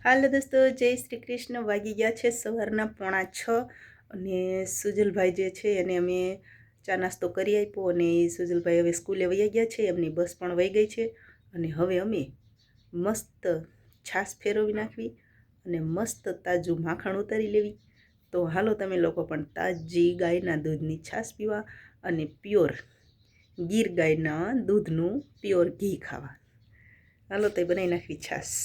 હાલો દોસ્તો, જય શ્રી કૃષ્ણ. વાગી ગયા છે સવારના 5:45 અને સુજલભાઈ જે છે એને અમે ચા નાસ્તો કરી આપ્યો અને સુજલભાઈ હવે સ્કૂલે વહી ગયા છે. એમની બસ પણ વહી ગઈ છે અને હવે અમે મસ્ત છાશ ફેરવી નાખવી અને મસ્ત તાજું માખણ ઉતારી લેવી. તો હાલો તમે લોકો પણ તાજી ગાયના દૂધની છાશ પીવા અને પ્યોર ગીર ગાયના દૂધનું પ્યોર ઘી ખાવા. હાલો તો બનાવી નાખવી છાશ.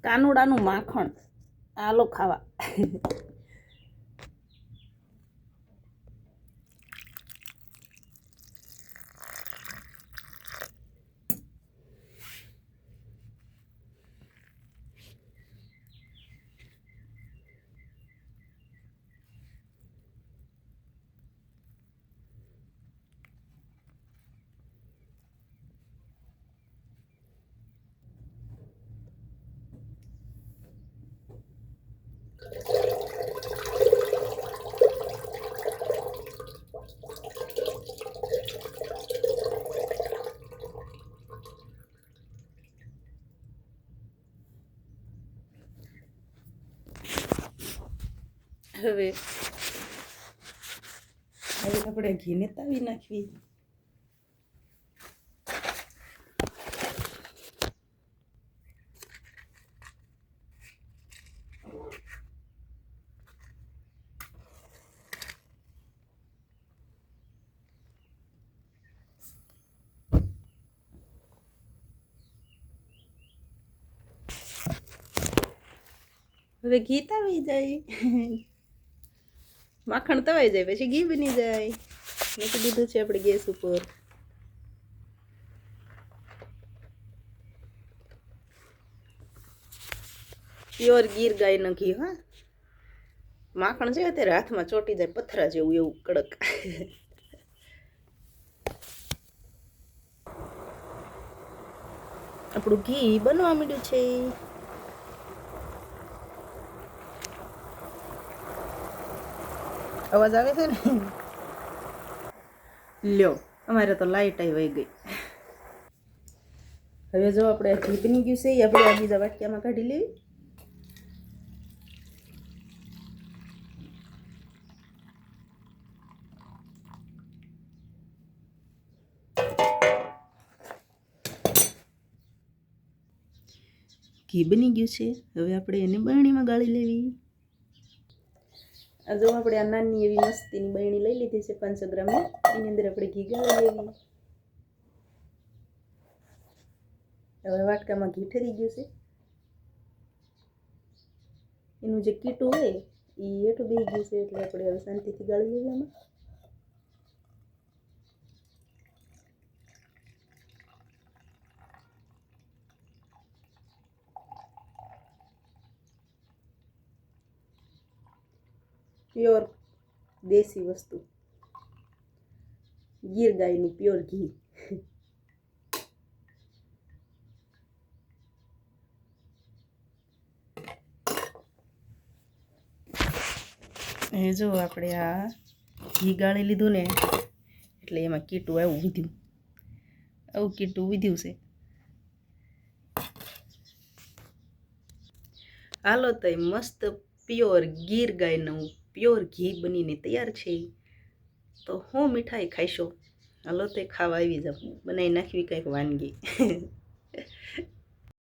કાનુડાનું માખણ આલો ખાવા. હવે આપણે ઘીને તાવી નાખવી. હવે ઘી તાવી જાય, માખણ તવાઈ જાય પછી ઘી બની જાય. મૂકી દીધું છે આપણે ગેસ ઉપર. પ્યોર ગીર ગાયનું ઘી. હા, માખણ છે અત્યારે હાથમાં ચોટી જાય પથરા જેવું, એવું કડક. આપણું ઘી બનવા માંડ્યું છે. અવાજ આવે છે ને? લ્યો, અમારે તો લાઇટ આવી ગઈ. હવે જો આપણે આ ઘી બની ગયું છે એ આપણે આ બીજા વાટકામાં કાઢી લેવી. ઘી બની ગયું છે. હવે આપણે એને બરણીમાં ગાળી લેવી. આ જો આપણે આ નાની એવી મસ્તીની બરણી લઈ લીધી છે 500 ગ્રામની. એની અંદર આપણે ઘી ગાળી લેવી. હવે વાટકામાં ઘી ઠરી ગયું છે. એનું જે કીટું હોય એ હેઠું બેસી ગયું છે એટલે આપણે હવે શાંતિથી ગાળી લેવી આમાં. પ્યોર દેશી વસ્તુ, ગીર ગાયનું પ્યોર ઘી. એ જો આપણે આ ઘી ગાળી લીધું ને એટલે એમાં કીટું આવું વીધ્યું, આવું કીટું વીધ્યું છે. હાલો તો મસ્ત પ્યોર ગીર ગાયનું પ્યોર ઘી બનીને તૈયાર છે. તો હું મીઠાઈ ખાઈશો? હાલો તો ખાવા આવી જાવ, બનાવી નાખવી કંઈક વાનગી.